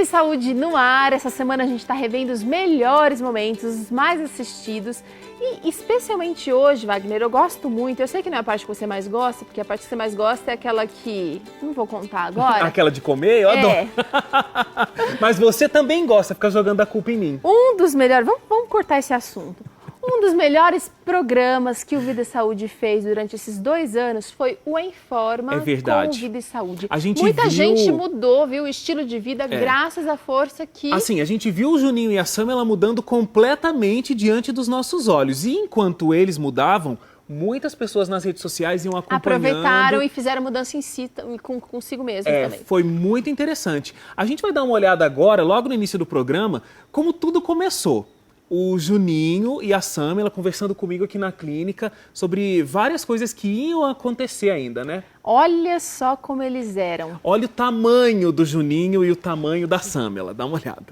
Vida e Saúde no ar. Essa semana a gente está revendo os melhores momentos, os mais assistidos. E especialmente hoje, Wagner, eu gosto muito. Eu sei que não é a parte que você mais gosta, porque a parte que você mais gosta é aquela que... não vou contar agora. Aquela de comer? Eu adoro. Mas você também gosta, fica jogando a culpa em mim. Um dos melhores... Vamos cortar esse assunto. Um dos melhores programas que o Vida e Saúde fez durante esses 2 anos foi o Em Forma com o Vida e Saúde. Muita gente mudou, viu, o estilo de vida graças à força que... Assim, a gente viu o Juninho e a Samela mudando completamente diante dos nossos olhos. E enquanto eles mudavam, muitas pessoas nas redes sociais iam acompanhando. Aproveitaram e fizeram mudança em si, consigo mesmo também. Foi muito interessante. A gente vai dar uma olhada agora, logo no início do programa, como tudo começou. O Juninho e a Samela conversando comigo aqui na clínica sobre várias coisas que iam acontecer ainda, né? Olha só como eles eram. Olha o tamanho do Juninho e o tamanho da Samela, dá uma olhada.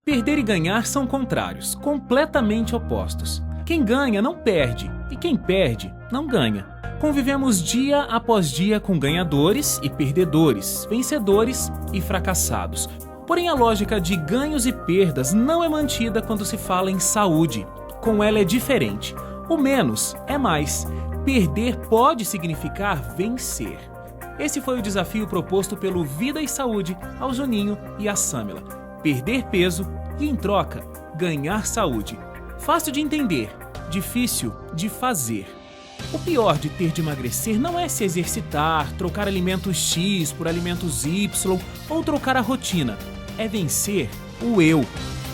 Perder e ganhar são contrários, completamente opostos. Quem ganha não perde e quem perde não ganha. Convivemos dia após dia com ganhadores e perdedores, vencedores e fracassados. Porém, a lógica de ganhos e perdas não é mantida quando se fala em saúde. Com ela é diferente. O menos é mais. Perder pode significar vencer. Esse foi o desafio proposto pelo Vida e Saúde ao Juninho e à Samela. Perder peso e, em troca, ganhar saúde. Fácil de entender, difícil de fazer. O pior de ter de emagrecer não é se exercitar, trocar alimentos X por alimentos Y ou trocar a rotina. É vencer o eu,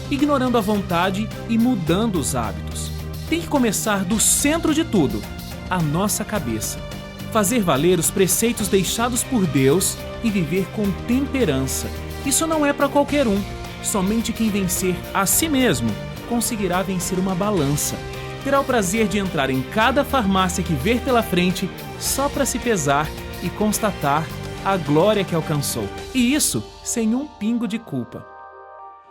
ignorando a vontade e mudando os hábitos. Tem que começar do centro de tudo, a nossa cabeça. Fazer valer os preceitos deixados por Deus e viver com temperança. Isso não é para qualquer um. Somente quem vencer a si mesmo conseguirá vencer uma balança. Terá o prazer de entrar em cada farmácia que ver pela frente só para se pesar e constatar a glória que alcançou. E isso sem um pingo de culpa.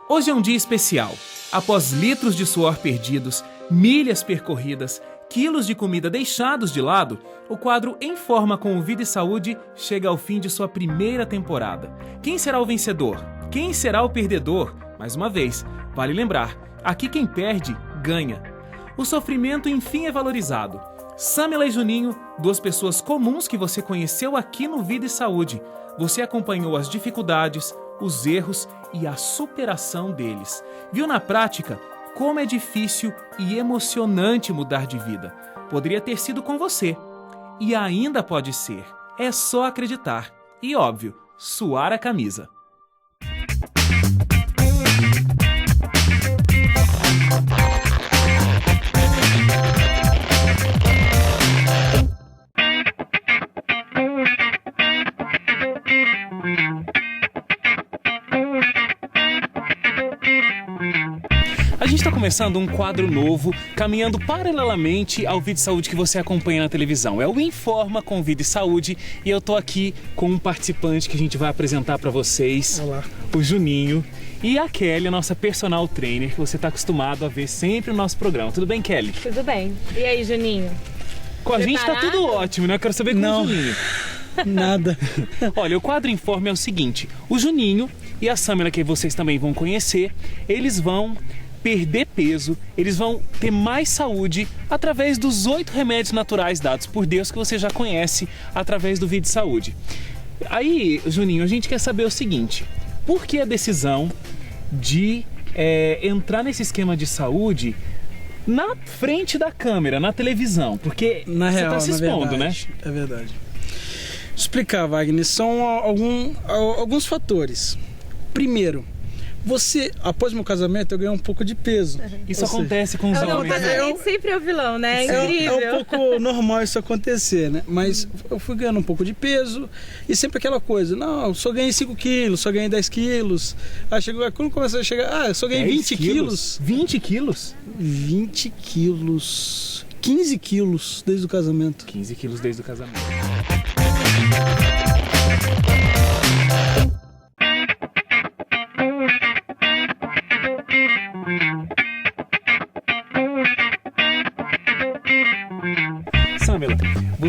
Hoje é um dia especial. Após litros de suor perdidos, milhas percorridas, quilos de comida deixados de lado, o quadro Em Forma com o Vida e Saúde chega ao fim de sua primeira temporada. Quem será o vencedor? Quem será o perdedor? Mais uma vez, vale lembrar, aqui quem perde, ganha. O sofrimento enfim é valorizado. Samela e Juninho, 2 pessoas comuns que você conheceu aqui no Vida e Saúde. Você acompanhou as dificuldades, os erros e a superação deles. Viu na prática como é difícil e emocionante mudar de vida. Poderia ter sido com você. E ainda pode ser. É só acreditar. E, óbvio, suar a camisa. A gente está começando um quadro novo, caminhando paralelamente ao Vida e Saúde que você acompanha na televisão. É o Em Forma com Vida e Saúde e eu tô aqui com um participante que a gente vai apresentar para vocês. Olá. O Juninho e a Kelly, a nossa personal trainer, que você está acostumado a ver sempre no nosso programa. Tudo bem, Kelly? Tudo bem. E aí, Juninho? Com a gente tá tudo ótimo, né? Eu quero saber com o Juninho. Nada. Olha, o quadro Em Forma é o seguinte. O Juninho e a Samela, que vocês também vão conhecer, eles vão perder peso, eles vão ter mais saúde através dos 8 remédios naturais dados por Deus que você já conhece através do Vida e Saúde. Aí, Juninho, a gente quer saber o seguinte, por que a decisão de entrar nesse esquema de saúde na frente da câmera, na televisão? Porque na você real, está se expondo, né? É verdade. Explicar, Wagner, são alguns fatores. Primeiro, após meu casamento, eu ganhei um pouco de peso. Isso acontece com os homens. Casamento sempre é o vilão, né? É incrível. É um pouco normal isso acontecer, né? Mas eu fui ganhando um pouco de peso e sempre aquela coisa, não, só ganhei 5 quilos, só ganhei 10 quilos. Aí quando começou a chegar, só ganhei 20 quilos. 20 quilos? 20 quilos. 15 quilos desde o casamento. 15 quilos desde o casamento.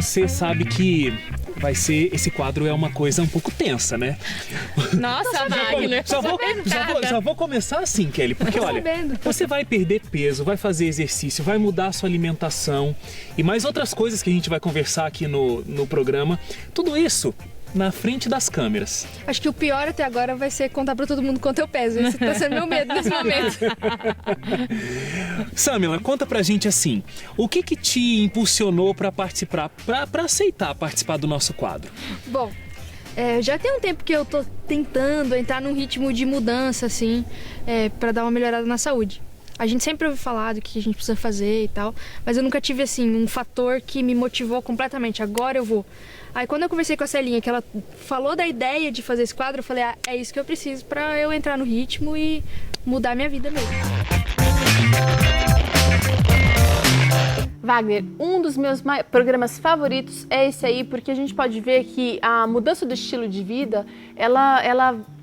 você sabe que esse quadro é uma coisa um pouco tensa, né? Nossa, Wagner. Já vou começar assim, Kelly, porque olha, você vai perder peso, vai fazer exercício, vai mudar a sua alimentação e mais outras coisas que a gente vai conversar aqui no programa. Tudo isso na frente das câmeras. Acho que o pior até agora vai ser contar pra todo mundo quanto eu peso. Esse tá sendo meu medo nesse momento. Samila, conta pra gente assim, o que te impulsionou pra participar, pra aceitar participar do nosso quadro? Bom, já tem um tempo que eu tô tentando entrar num ritmo de mudança, assim, pra dar uma melhorada na saúde. A gente sempre ouve falar do que a gente precisa fazer e tal, mas eu nunca tive, assim, um fator que me motivou completamente. Agora eu vou. Aí quando eu conversei com a Celinha, que ela falou da ideia de fazer esse quadro, eu falei, é isso que eu preciso pra eu entrar no ritmo e mudar minha vida mesmo. Wagner, um dos meus programas favoritos é esse aí, porque a gente pode ver que a mudança do estilo de vida,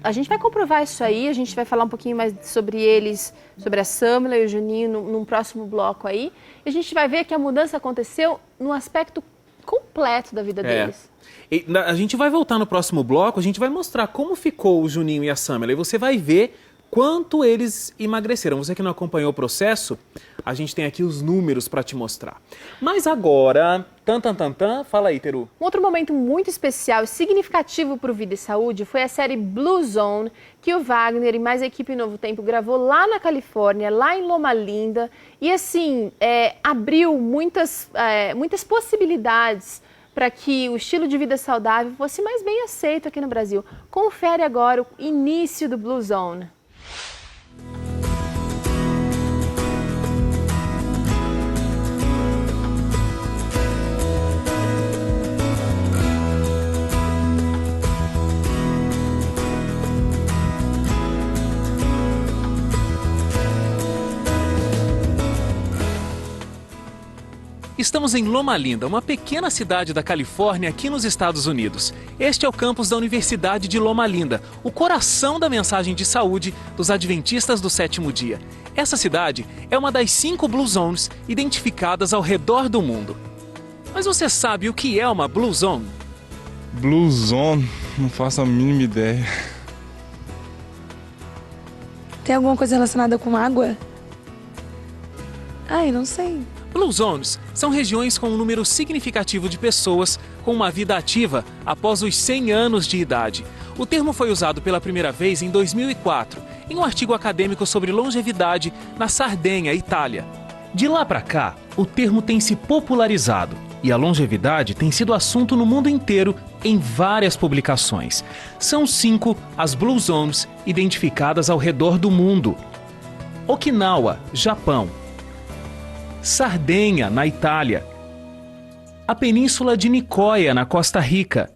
a gente vai comprovar isso aí, a gente vai falar um pouquinho mais sobre eles, sobre a Samila e o Juninho num próximo bloco aí, e a gente vai ver que a mudança aconteceu no aspecto completo da vida deles. E a gente vai voltar no próximo bloco, a gente vai mostrar como ficou o Juninho e a Samila, e você vai ver quanto eles emagreceram. Você que não acompanhou o processo, a gente tem aqui os números para te mostrar. Mas agora, fala aí, Teru. Um outro momento muito especial e significativo para o Vida e Saúde foi a série Blue Zone, que o Wagner e mais a equipe Novo Tempo gravou lá na Califórnia, lá em Loma Linda. E assim, abriu muitas possibilidades para que o estilo de vida saudável fosse mais bem aceito aqui no Brasil. Confere agora o início do Blue Zone. Estamos em Loma Linda, uma pequena cidade da Califórnia aqui nos Estados Unidos. Este é o campus da Universidade de Loma Linda, o coração da mensagem de saúde dos Adventistas do Sétimo Dia. Essa cidade é uma das 5 Blue Zones identificadas ao redor do mundo. Mas você sabe o que é uma Blue Zone? Blue Zone? Não faço a mínima ideia. Tem alguma coisa relacionada com água? Ai, não sei. Blue Zones são regiões com um número significativo de pessoas com uma vida ativa após os 100 anos de idade. O termo foi usado pela primeira vez em 2004, em um artigo acadêmico sobre longevidade na Sardenha, Itália. De lá para cá, o termo tem se popularizado e a longevidade tem sido assunto no mundo inteiro em várias publicações. São 5 as Blue Zones identificadas ao redor do mundo. Okinawa, Japão. Sardenha, na Itália, a Península de Nicoya, na Costa Rica,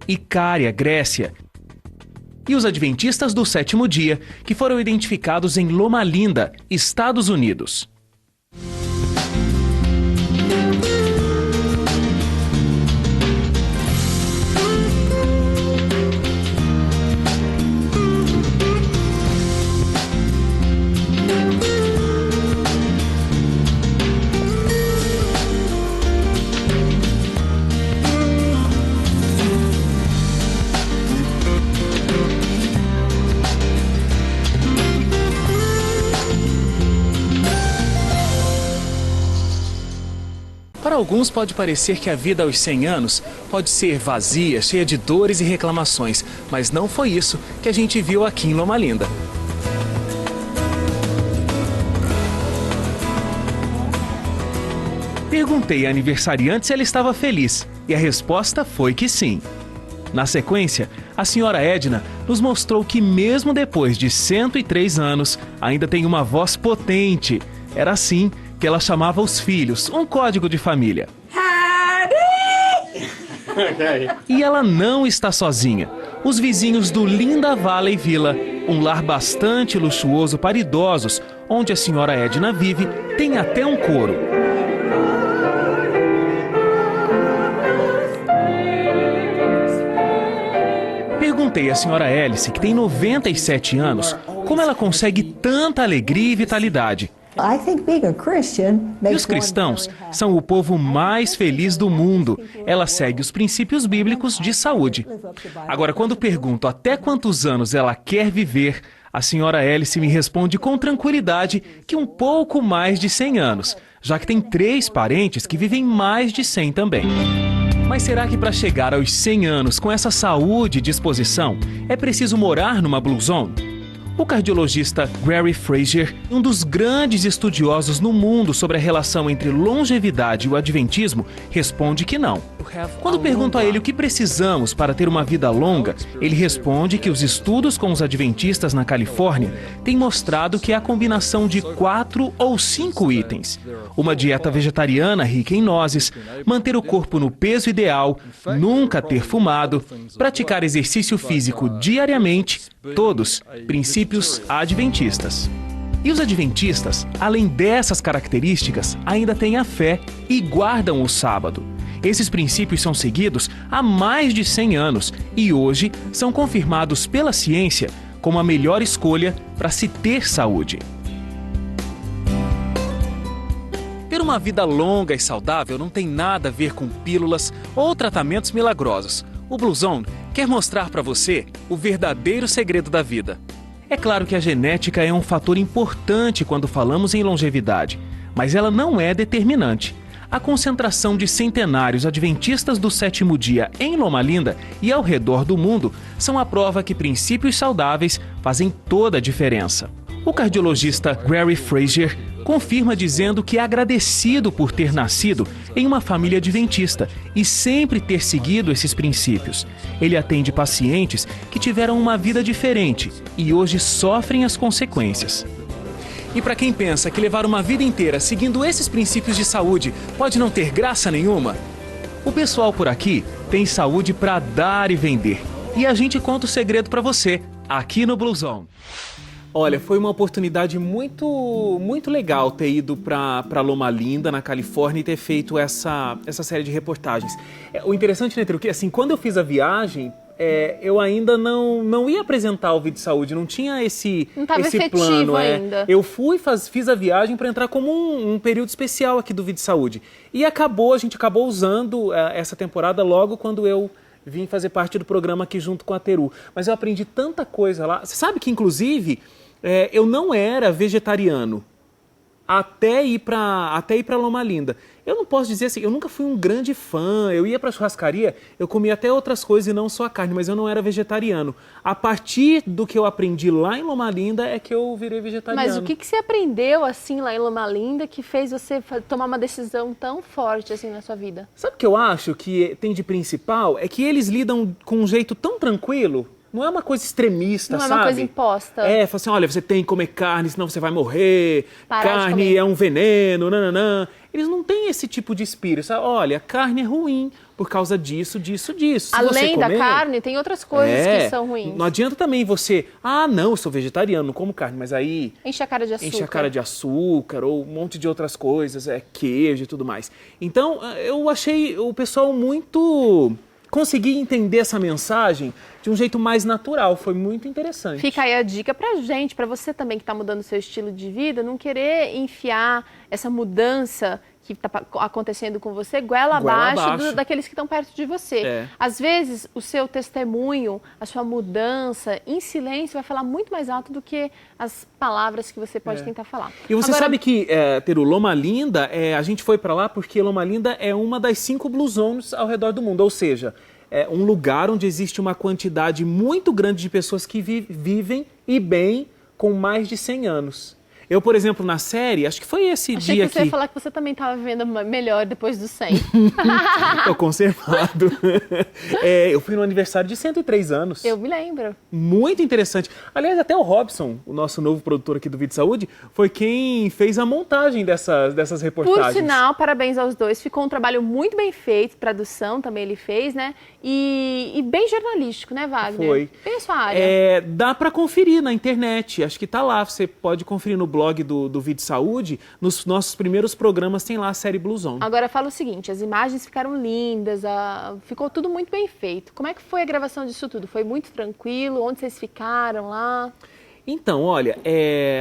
Icária, Grécia, e os Adventistas do Sétimo Dia, que foram identificados em Loma Linda, Estados Unidos. Para alguns pode parecer que a vida aos 100 anos pode ser vazia, cheia de dores e reclamações, mas não foi isso que a gente viu aqui em Loma Linda. Perguntei à aniversariante se ela estava feliz e a resposta foi que sim. Na sequência, a senhora Edna nos mostrou que mesmo depois de 103 anos, ainda tem uma voz potente. Era assim que ela chamava os filhos, um código de família. E ela não está sozinha. Os vizinhos do Linda Valley Villa, um lar bastante luxuoso para idosos, onde a senhora Edna vive, tem até um coro. Perguntei à senhora Alice, que tem 97 anos, como ela consegue tanta alegria e vitalidade. E os cristãos são o povo mais feliz do mundo. Ela segue os princípios bíblicos de saúde. Agora, quando pergunto até quantos anos ela quer viver, a senhora Alice me responde com tranquilidade que um pouco mais de 100 anos, já que tem 3 parentes que vivem mais de 100 também. Mas será que para chegar aos 100 anos com essa saúde e disposição, é preciso morar numa Blue Zone? O cardiologista Gary Frazier, um dos grandes estudiosos no mundo sobre a relação entre longevidade e o adventismo, responde que não. Quando pergunto a ele o que precisamos para ter uma vida longa, ele responde que os estudos com os adventistas na Califórnia têm mostrado que é a combinação de 4 ou 5 itens. Uma dieta vegetariana rica em nozes, manter o corpo no peso ideal, nunca ter fumado, praticar exercício físico diariamente, todos princípios adventistas. E os adventistas, além dessas características, ainda têm a fé e guardam o sábado. Esses princípios são seguidos há mais de 100 anos e hoje são confirmados pela ciência como a melhor escolha para se ter saúde. Ter uma vida longa e saudável não tem nada a ver com pílulas ou tratamentos milagrosos. O Blue Zone quer mostrar para você o verdadeiro segredo da vida. É claro que a genética é um fator importante quando falamos em longevidade, mas ela não é determinante. A concentração de centenários adventistas do 7º dia em Loma Linda e ao redor do mundo são a prova que princípios saudáveis fazem toda a diferença. O cardiologista Gary Frazier confirma dizendo que é agradecido por ter nascido em uma família adventista e sempre ter seguido esses princípios. Ele atende pacientes que tiveram uma vida diferente e hoje sofrem as consequências. E para quem pensa que levar uma vida inteira seguindo esses princípios de saúde pode não ter graça nenhuma, o pessoal por aqui tem saúde para dar e vender. E a gente conta o segredo para você, aqui no Blue Zone. Olha, foi uma oportunidade muito legal ter ido para Loma Linda, na Califórnia, e ter feito essa série de reportagens. O interessante, né, Teru, que assim, quando eu fiz a viagem, eu ainda não ia apresentar o Vida e Saúde, não tinha esse plano. Ainda. Eu fiz a viagem para entrar como um período especial aqui do Vida e Saúde. E a gente acabou usando essa temporada logo quando eu vim fazer parte do programa aqui junto com a Teru. Mas eu aprendi tanta coisa lá. Você sabe que, inclusive, eu não era vegetariano até ir para Loma Linda. Eu não posso dizer assim, eu nunca fui um grande fã, eu ia para a churrascaria, eu comia até outras coisas e não só a carne, mas eu não era vegetariano. A partir do que eu aprendi lá em Loma Linda é que eu virei vegetariano. Mas o que você aprendeu assim lá em Loma Linda que fez você tomar uma decisão tão forte assim na sua vida? Sabe o que eu acho que tem de principal? É que eles lidam com um jeito tão tranquilo. Não é uma coisa extremista, sabe? Não é uma coisa imposta. Fala assim, olha, você tem que comer carne, senão você vai morrer. Carne é um veneno, nananã. Eles não têm esse tipo de espírito, sabe? Olha, a carne é ruim por causa disso, disso, disso. Se além da carne, tem outras coisas que são ruins. Não adianta também você, não, eu sou vegetariano, não como carne, mas aí... Enche a cara de açúcar. Enche a cara de açúcar, ou um monte de outras coisas, queijo e tudo mais. Então, eu achei o pessoal muito... Consegui entender essa mensagem de um jeito mais natural, foi muito interessante. Fica aí a dica pra gente, pra você também que está mudando o seu estilo de vida, não querer enfiar essa mudança que está acontecendo com você goela abaixo daqueles que estão perto de você. Às vezes, o seu testemunho, a sua mudança em silêncio vai falar muito mais alto do que as palavras que você pode tentar falar. E você sabe que, Teru, Loma Linda, a gente foi para lá porque Loma Linda é uma das 5 Blue Zones ao redor do mundo, ou seja, é um lugar onde existe uma quantidade muito grande de pessoas que vivem e bem com mais de 100 anos. Eu, por exemplo, na série, acho que foi esse Achei dia que você ia falar que você também estava vivendo melhor depois dos 100. Tô conservado. Eu fui no aniversário de 103 anos. Eu me lembro. Muito interessante. Aliás, até o Robson, o nosso novo produtor aqui do Vida e Saúde, foi quem fez a montagem dessas reportagens. Por sinal, parabéns aos dois. Ficou um trabalho muito bem feito, tradução também ele fez, né? E bem jornalístico, né, Wagner? Foi. Bem a sua área. Dá para conferir na internet. Acho que tá lá. Você pode conferir no blog do Vida e Saúde. Nos nossos primeiros programas tem lá a série Blue Zone. Agora fala o seguinte, as imagens ficaram lindas, ficou tudo muito bem feito. Como é que foi a gravação disso tudo? Foi muito tranquilo? Onde vocês ficaram lá? Então, olha,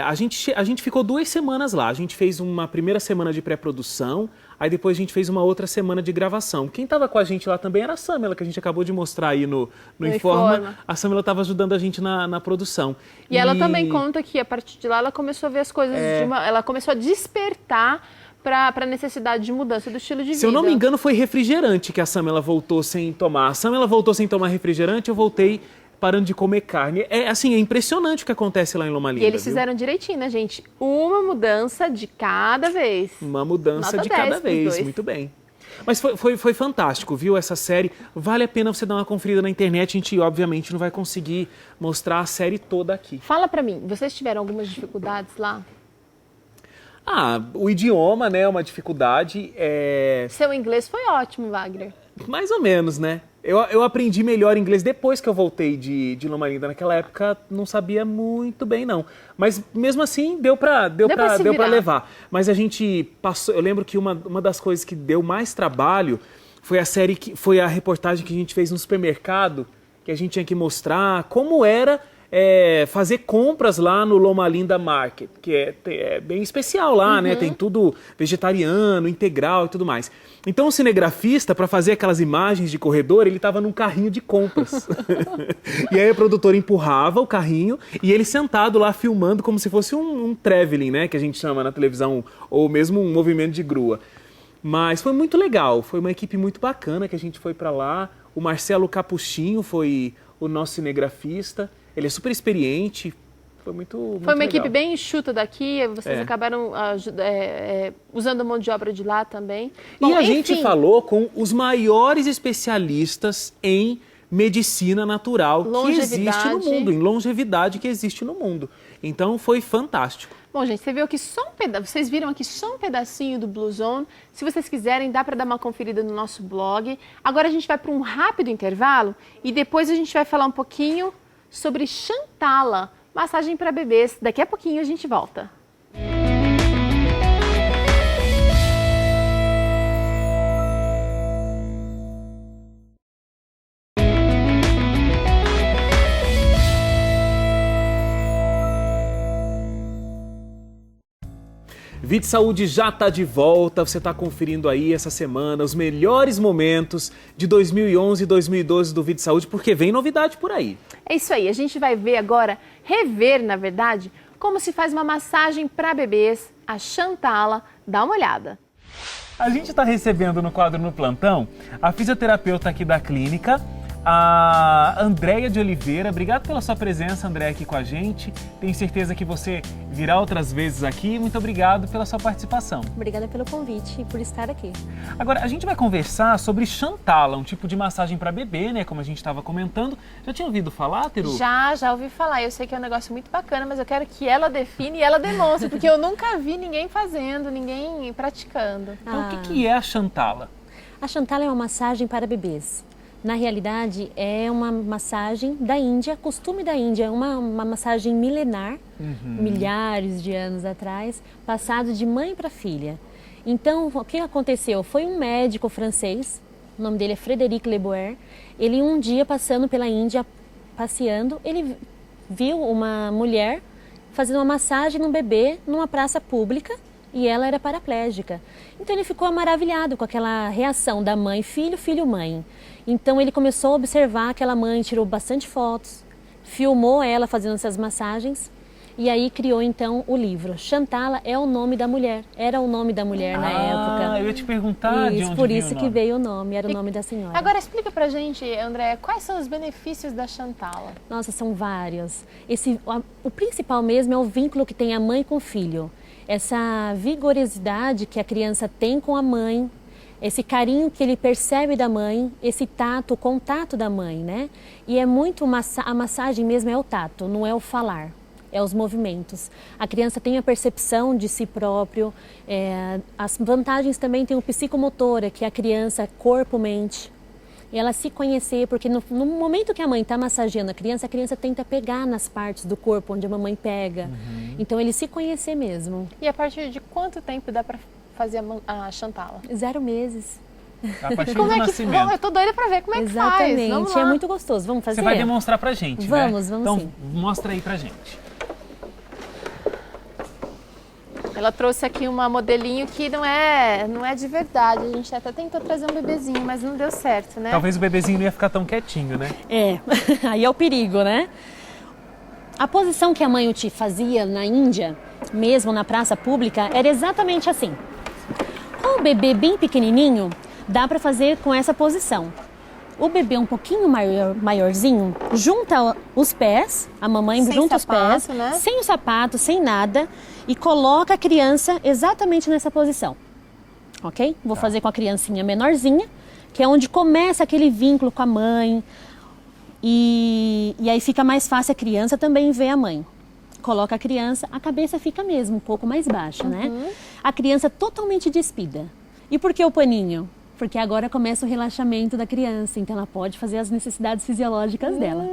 a gente ficou 2 semanas lá. A gente fez uma primeira semana de pré-produção, aí depois a gente fez uma outra semana de gravação. Quem estava com a gente lá também era a Samela, que a gente acabou de mostrar aí no Informa. A Samela estava ajudando a gente na produção. E ela também conta que a partir de lá ela começou a ver as coisas, ela começou a despertar para a necessidade de mudança do estilo de vida. Se eu não me engano, foi refrigerante que a Samela voltou sem tomar. A Samela voltou sem tomar refrigerante, eu voltei parando de comer carne. É impressionante o que acontece lá em Loma Linda. E eles fizeram direitinho, né, gente? Uma mudança de cada vez. Uma mudança de cada vez, muito bem. Mas foi fantástico, viu? Essa série, vale a pena você dar uma conferida na internet. A gente, obviamente, não vai conseguir mostrar a série toda aqui. Fala pra mim, vocês tiveram algumas dificuldades lá? O idioma, né, é uma dificuldade. Seu inglês foi ótimo, Wagner. Mais ou menos, né? Eu aprendi melhor inglês depois que eu voltei de Loma Linda. Naquela época não sabia muito bem, não. Mas mesmo assim deu pra levar. Mas a gente passou. Eu lembro que uma das coisas que deu mais trabalho foi a reportagem que a gente fez no supermercado, que a gente tinha que mostrar como era fazer compras lá no Loma Linda Market, que é bem especial lá, né? Tem tudo vegetariano, integral e tudo mais. Então o cinegrafista, para fazer aquelas imagens de corredor, ele estava num carrinho de compras. E aí a produtora empurrava o carrinho e ele sentado lá filmando como se fosse um traveling, né? Que a gente chama na televisão, ou mesmo um movimento de grua. Mas foi muito legal, foi uma equipe muito bacana que a gente foi para lá. O Marcelo Capuchinho foi o nosso cinegrafista. Ele é super experiente, foi muito Foi uma legal. equipe bem enxuta daqui, vocês acabaram usando a mão de obra de lá também. Bom, e a gente falou com os maiores especialistas em medicina natural que existe no mundo, em longevidade que existe no mundo. Então foi fantástico. Bom, gente, vocês viram aqui só um pedacinho do Blue Zone. Se vocês quiserem, dá para dar uma conferida no nosso blog. Agora a gente vai para um rápido intervalo e depois a gente vai falar um pouquinho sobre Chantala, massagem para bebês. Daqui a pouquinho a gente volta. Vide Saúde já está de volta, você está conferindo aí essa semana os melhores momentos de 2011 e 2012 do Vide Saúde, porque vem novidade por aí. É isso aí, a gente vai ver agora, rever na verdade, como se faz uma massagem para bebês, a Chantala. Dá uma olhada. A gente está recebendo no quadro No Plantão a fisioterapeuta aqui da clínica, a Andréia de Oliveira. Obrigado pela sua presença, Andréia, aqui com a gente. Tenho certeza que você virá outras vezes aqui. Muito obrigado pela sua participação. Obrigada pelo convite e por estar aqui. Agora, a gente vai conversar sobre Chantala, um tipo de massagem para bebê, né? Como a gente estava comentando. Já tinha ouvido falar, Teru? Já ouvi falar. Eu sei que é um negócio muito bacana, mas eu quero que ela define e ela demonstre, porque eu nunca vi ninguém fazendo, ninguém praticando. Então, o que é a Chantala? A Chantala é uma massagem para bebês. Na realidade, é uma massagem da Índia, costume da Índia, uma massagem milenar, milhares de anos atrás, passado de mãe para filha. Então, o que aconteceu? Foi um médico francês, o nome dele é Frédéric Leboyer. Ele um dia passando pela Índia, passeando, ele viu uma mulher fazendo uma massagem num bebê numa praça pública e ela era paraplégica. Então ele ficou maravilhado com aquela reação da mãe, filho, filho, mãe. Então ele começou a observar aquela mãe, tirou bastante fotos, filmou ela fazendo essas massagens e aí criou então o livro. Chantala é o nome da mulher, era o nome da mulher na época. Eu ia te perguntar de onde por isso que veio o nome, era o nome da senhora. Agora explica pra gente, André, quais são os benefícios da Chantala? Nossa, são vários. O principal mesmo é o vínculo que tem a mãe com o filho. Essa vigorosidade que a criança tem com a mãe, esse carinho que ele percebe da mãe, esse tato, o contato da mãe, né? E é muito, a massagem mesmo é o tato, não é o falar, é os movimentos. A criança tem a percepção de si próprio, as vantagens também tem o psicomotora, que é a criança, corpo, mente. E ela se conhecer, porque no momento que a mãe está massageando a criança tenta pegar nas partes do corpo onde a mamãe pega. Então ele se conhecer mesmo. E a partir de quanto tempo dá para fazer a Chantala? 0 meses. A partir do nascimento. Eu tô doida para ver como é que faz. Exatamente, é muito gostoso. Vamos fazer? Você vai demonstrar pra gente, vamos né? Então, sim. Mostra aí pra gente. Ela trouxe aqui uma modelinho que não é de verdade. A gente até tentou trazer um bebezinho, mas não deu certo, né? Talvez o bebezinho não ia ficar tão quietinho, né? É, aí é o perigo, né? A posição que a mãe Uti fazia na Índia, mesmo na praça pública, era exatamente assim. Com o bebê bem pequenininho, dá para fazer com essa posição. O bebê um pouquinho maiorzinho, junta os pés, a mamãe junta os pés, né? sem o sapato, sem nada, e coloca a criança exatamente nessa posição. Ok? Vou fazer com a criancinha menorzinha, que é onde começa aquele vínculo com a mãe. E aí fica mais fácil a criança também ver a mãe. Coloca a criança, a cabeça fica mesmo um pouco mais baixa, né? A criança totalmente despida. E por que o paninho? Porque agora começa o relaxamento da criança, então ela pode fazer as necessidades fisiológicas dela.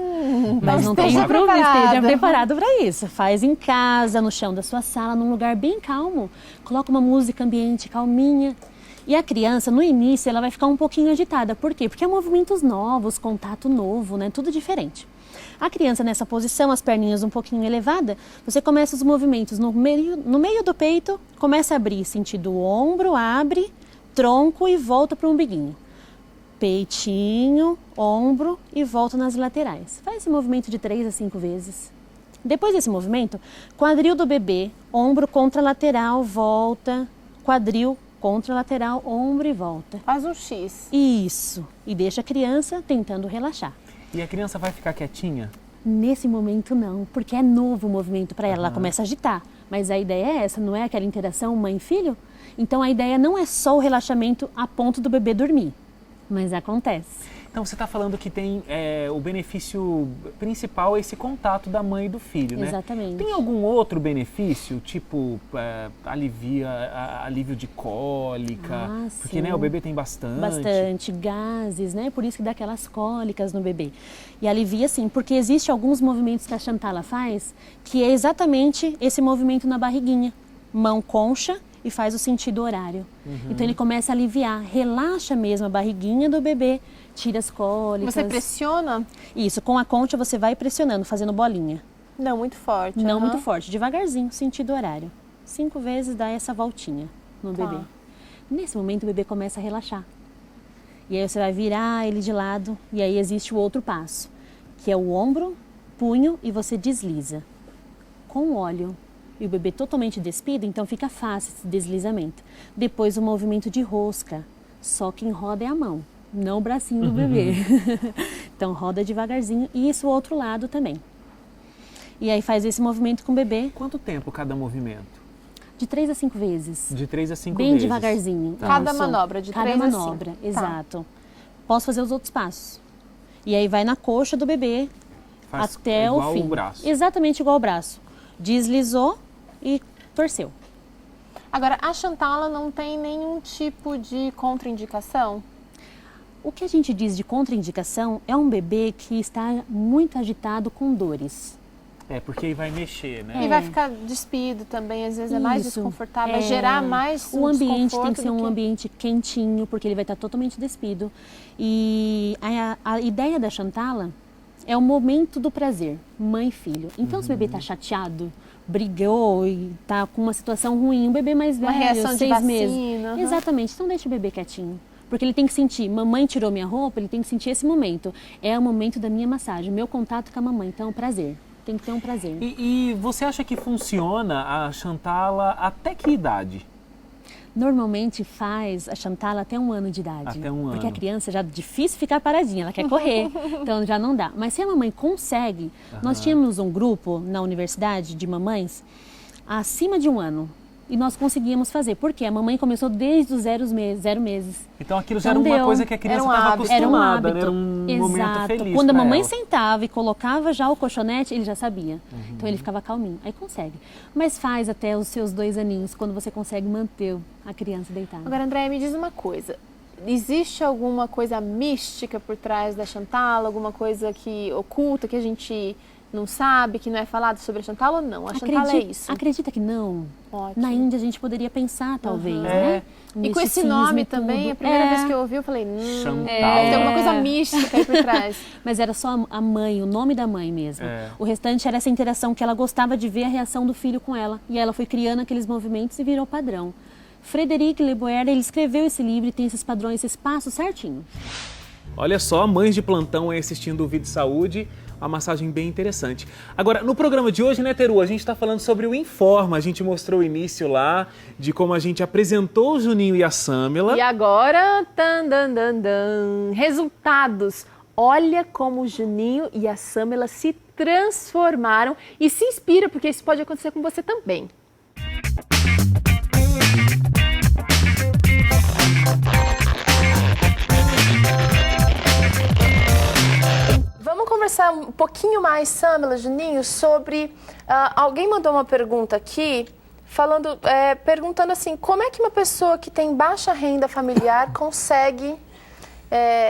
Mas não tem problema, esteja preparado para isso. Faz em casa, no chão da sua sala, num lugar bem calmo. Coloca uma música ambiente calminha. E a criança, no início, ela vai ficar um pouquinho agitada. Por quê? Porque é movimentos novos, contato novo, né? Tudo diferente. A criança nessa posição, as perninhas um pouquinho elevadas, você começa os movimentos no meio do peito, começa a abrir, sentido o ombro, abre, tronco e volta para o umbiguinho. Peitinho, ombro e volta nas laterais. Faz esse movimento de 3 a 5 vezes. Depois desse movimento, quadril do bebê, ombro contra lateral, volta, quadril contra lateral, ombro e volta. Faz um X. Isso. E deixa a criança tentando relaxar. E a criança vai ficar quietinha? Nesse momento não, porque é novo o movimento para ela, ela começa a agitar. Mas a ideia é essa, não é aquela interação mãe e filho? Então a ideia não é só o relaxamento a ponto do bebê dormir, mas acontece. Então você está falando que tem o benefício principal é esse contato da mãe e do filho, né? Exatamente. Tem algum outro benefício, tipo alívio de cólica? Porque sim. Né, o bebê tem bastante. Bastante, gases, né? Por isso que dá aquelas cólicas no bebê. E alivia sim, porque existe alguns movimentos que a Shantala faz, que é exatamente esse movimento na barriguinha. Mão concha e faz o sentido horário. Então ele começa a aliviar, relaxa mesmo a barriguinha do bebê, tira as cólicas. Você pressiona? Isso, com a concha você vai pressionando, fazendo bolinha. Não muito forte. Não muito forte, devagarzinho, sentido horário. 5 vezes dá essa voltinha no bebê. Nesse momento o bebê começa a relaxar. E aí você vai virar ele de lado e aí existe o outro passo, que é o ombro, punho e você desliza com óleo. E o bebê totalmente despido, então fica fácil esse deslizamento. Depois o movimento de rosca, só quem roda é a mão, não o bracinho do bebê. Então roda devagarzinho e isso o outro lado também. E aí faz esse movimento com o bebê. Quanto tempo cada movimento? De 3 a 5 vezes. De 3 a 5 Bem vezes. devagarzinho. Tá. Cada manobra, de 3 a 5. Cada manobra, exato. Posso fazer os outros passos. E aí vai na coxa do bebê Faz até o fim. Igual o braço. Exatamente igual o braço. Deslizou e torceu. Agora, a Shantala não tem nenhum tipo de contraindicação? O que a gente diz de contraindicação é um bebê que está muito agitado com dores. Porque aí vai mexer, né? E vai ficar despido também, às vezes é mais Isso. desconfortável, vai gerar mais o ambiente tem que ser desconforto um ambiente quentinho, porque ele vai estar totalmente despido. E a ideia da Shantala é o momento do prazer, mãe e filho. Então, se o bebê está chateado, brigou e está com uma situação ruim, um bebê mais velho, Uma reação de 6 vacina, meses. Exatamente, então deixa o bebê quietinho. Porque ele tem que sentir, mamãe tirou minha roupa, ele tem que sentir esse momento. É o momento da minha massagem, meu contato com a mamãe, então prazer. Tem que ter um prazer. E você acha que funciona a Shantala até que idade? Normalmente faz a Shantala até 1 ano de idade. Até 1 ano. Porque a criança já é difícil ficar paradinha, ela quer correr, então já não dá. Mas se a mamãe consegue, nós tínhamos um grupo na universidade de mamães acima de 1 ano. E nós conseguíamos fazer, porque a mamãe começou desde os 0 meses. Então aquilo já era uma coisa que a criança estava acostumada, era um hábito. Era um momento feliz. Quando a mamãe ela sentava e colocava já o colchonete, ele já sabia. Então ele ficava calminho. Aí consegue. Mas faz até os seus 2 aninhos, quando você consegue manter a criança deitada. Agora, Andréia, me diz uma coisa. Existe alguma coisa mística por trás da Shantala? Alguma coisa que oculta que a gente não sabe, que não é falado sobre a Chantal ou não? A Chantal é isso. Acredita que não? Ótimo. Na Índia a gente poderia pensar, talvez, né? E com esse nome também, a primeira vez que eu ouvi, eu falei, Chantal. tem alguma coisa mística aí por trás. Mas era só a mãe, o nome da mãe mesmo. O restante era essa interação que ela gostava de ver a reação do filho com ela. E ela foi criando aqueles movimentos e virou padrão. Frederic Leboyer, ele escreveu esse livro e tem esses padrões, esses passos certinho. Olha só, mães de plantão aí assistindo o Vida e Saúde, uma massagem bem interessante. Agora, no programa de hoje, né, Teru, a gente está falando sobre o Informa. A gente mostrou o início lá de como a gente apresentou o Juninho e a Sâmela. E agora, resultados. Olha como o Juninho e a Sâmela se transformaram e se inspira, porque isso pode acontecer com você também. Vamos conversar um pouquinho mais, Sâmela, Juninho, sobre... alguém mandou uma pergunta aqui, perguntando assim, como é que uma pessoa que tem baixa renda familiar consegue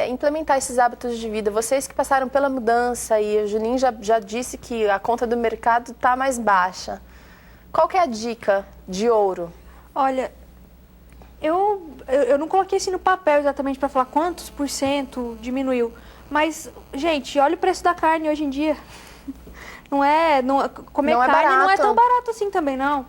implementar esses hábitos de vida? Vocês que passaram pela mudança e o Juninho já disse que a conta do mercado está mais baixa. Qual que é a dica de ouro? Olha, eu não coloquei assim no papel exatamente para falar quantos por cento diminuiu. Mas, gente, olha o preço da carne hoje em dia. Comer carne não é tão barato assim também, não.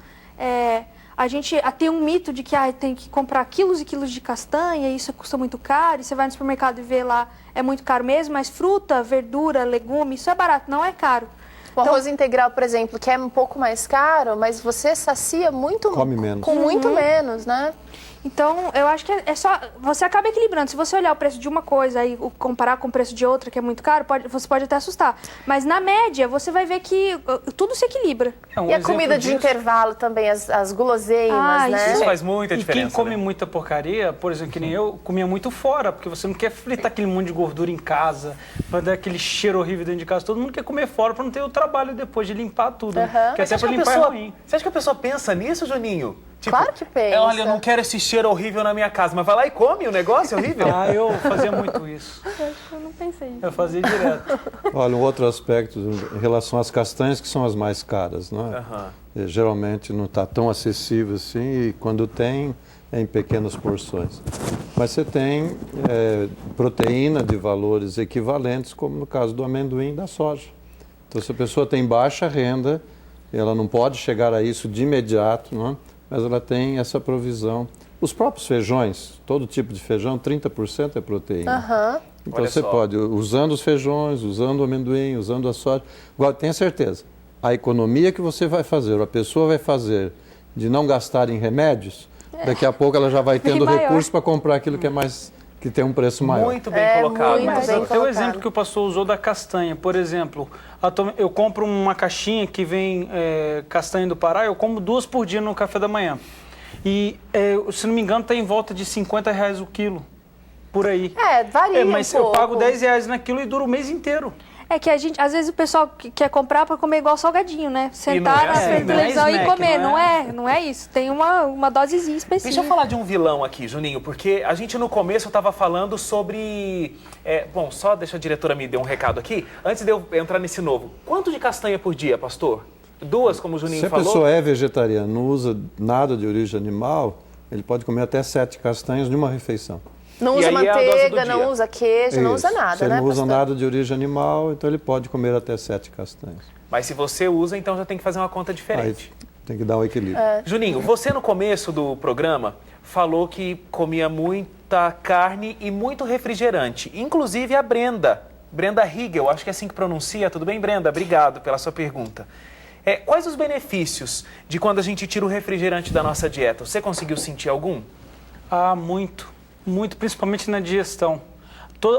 A gente tem um mito de que tem que comprar quilos e quilos de castanha, e isso custa muito caro, e você vai no supermercado e vê lá, é muito caro mesmo, mas fruta, verdura, legume, isso é barato, não é caro. O arroz integral, por exemplo, que é um pouco mais caro, mas você sacia muito Come menos. Com muito menos, né? Então, eu acho que é só... Você acaba equilibrando. Se você olhar o preço de uma coisa e comparar com o preço de outra, que é muito caro, você pode até assustar. Mas, na média, você vai ver que tudo se equilibra. E a comida de intervalo também, as guloseimas, né? Isso faz muita diferença. E quem come né? muita porcaria, por exemplo, que nem eu, comia muito fora, porque você não quer fritar aquele monte de gordura em casa, pra dar aquele cheiro horrível dentro de casa. Todo mundo quer comer fora pra não ter o trabalho depois de limpar tudo. Né? Que até pra limpar é ruim. Você acha que a pessoa pensa nisso, Juninho? Tipo, claro que pensa. Olha, eu não quero esse cheiro horrível na minha casa, mas vai lá e come o negócio horrível. Eu fazia muito isso. Eu não pensei nisso. Eu fazia direto. Olha, um outro aspecto em relação às castanhas, que são as mais caras, não é? Geralmente não está tão acessível assim, e quando tem, é em pequenas porções. Mas você tem proteína de valores equivalentes, como no caso do amendoim e da soja. Então, se a pessoa tem baixa renda, ela não pode chegar a isso de imediato, não é? Mas ela tem essa provisão. Os próprios feijões, todo tipo de feijão, 30% é proteína. Então você pode, usando os feijões, usando o amendoim, usando a soja. Agora, tenha certeza, a economia que você vai fazer, a pessoa vai fazer de não gastar em remédios, daqui a pouco ela já vai tendo recurso para comprar aquilo que tem um preço maior. Muito bem colocado. Tem o exemplo que o pastor usou da castanha. Por exemplo, eu compro uma caixinha que vem castanha do Pará, eu como 2 por dia no café da manhã. E, se não me engano, está em volta de R$50 o quilo, por aí. Varia mas eu pago R$10 na quilo e dura o mês inteiro. É que às vezes o pessoal quer comprar para comer igual salgadinho, né? Sentar na frente da televisão e comer. Não é isso. Tem uma dosezinha específica. Deixa eu falar de um vilão aqui, Juninho, porque a gente no começo estava falando sobre... só deixa a diretora me dar um recado aqui. Antes de eu entrar nesse novo. Quanto de castanha por dia, pastor? 2, como o Juninho falou? Se a pessoa é vegetariana, não usa nada de origem animal, ele pode comer até 7 castanhas de uma refeição. Não usa manteiga, não usa queijo, não usa nada, né? Se ele não usa nada de origem animal, então ele pode comer até 7 castanhas. Mas se você usa, então já tem que fazer uma conta diferente. Aí tem que dar um equilíbrio. Juninho, você no começo do programa falou que comia muita carne e muito refrigerante. Inclusive a Brenda Riegel, acho que é assim que pronuncia. Tudo bem, Brenda? Obrigado pela sua pergunta. Quais os benefícios de quando a gente tira o refrigerante da nossa dieta? Você conseguiu sentir algum? Muito. Muito, principalmente na digestão.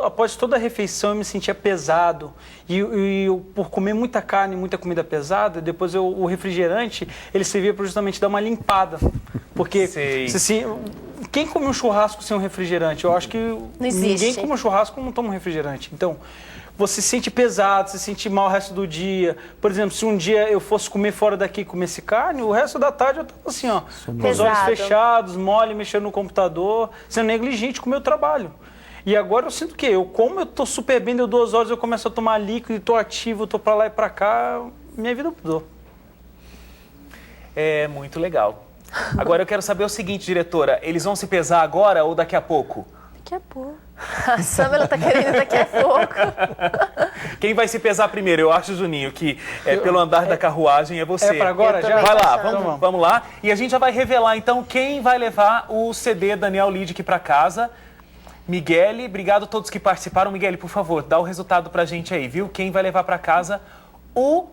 Após toda a refeição eu me sentia pesado e eu, por comer muita carne, muita comida pesada, depois o refrigerante, ele servia para justamente dar uma limpada. Porque quem come um churrasco sem um refrigerante? Eu acho que ninguém come um churrasco e não toma um refrigerante. Então, você se sente pesado, se sente mal o resto do dia. Por exemplo, se um dia eu fosse comer fora daqui e comesse carne, o resto da tarde eu estava assim, com os olhos fechados, mole, mexendo no computador, sendo negligente com o meu trabalho. E agora eu sinto que como eu tô super bem, deu 2 horas, eu começo a tomar líquido, tô ativo, tô pra lá e pra cá, minha vida mudou. É muito legal. Agora eu quero saber o seguinte, diretora, eles vão se pesar agora ou daqui a pouco? Daqui a pouco. A Samela tá querendo daqui a pouco. Quem vai se pesar primeiro? Eu acho, Juninho, que pelo andar da carruagem é você. É pra agora já? Vai lá, vamos lá. E a gente já vai revelar, então, quem vai levar o CD Daniel Lidick pra casa. Miguel, obrigado a todos que participaram. Miguel, por favor, dá o resultado pra gente aí, viu? Quem vai levar pra casa o